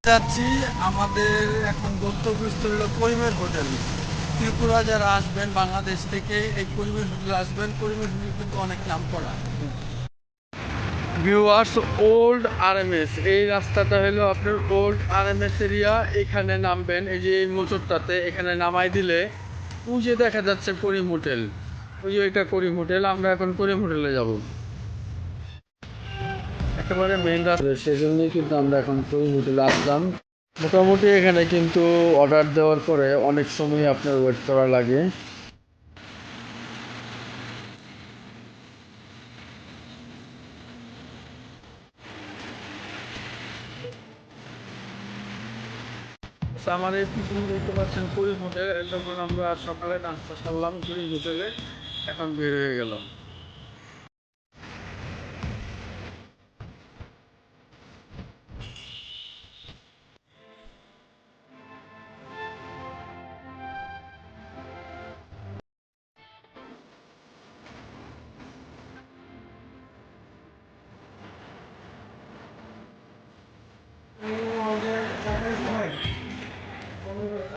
যাচ্ছি। আমাদের এখন গন্তব্যস্থল হলো করিমের হোটেল। ত্রিপুরা যারা আসবেন বাংলাদেশ থেকে এই করিমের হোটেলে আসবেন। করিমের হোটেল কিন্তু অনেক নাম করা। ভিউয়ার্স, ওল্ড আরএমএস, এই রাস্তাটা হলো আপনার ওল্ড আরএমএস এরিয়া। এখানে নামবেন, এই যে এই মোটরটাতে এখানে নামাই দিলে ওই যে দেখা যাচ্ছে করিম হোটেল, ওই যে ওইটা করিম হোটেল। আমরা এখন করিম হোটেলে যাব, একেবারে মেইন রাস্তা, সেই জন্যই কিন্তু আমরা এখন করিম হোটেলে আসলাম। মোটামুটি এখানে কিন্তু অর্ডার দেওয়ার পরে অনেক সময় আপনার ওয়েট করা লাগে। আমার এই পিছনে দেখতে পাচ্ছেন করিম হোটেল। যখন আমরা সকালে নাস্তা সারলাম করিম হোটেলে, এখন বের হয়ে গেলাম।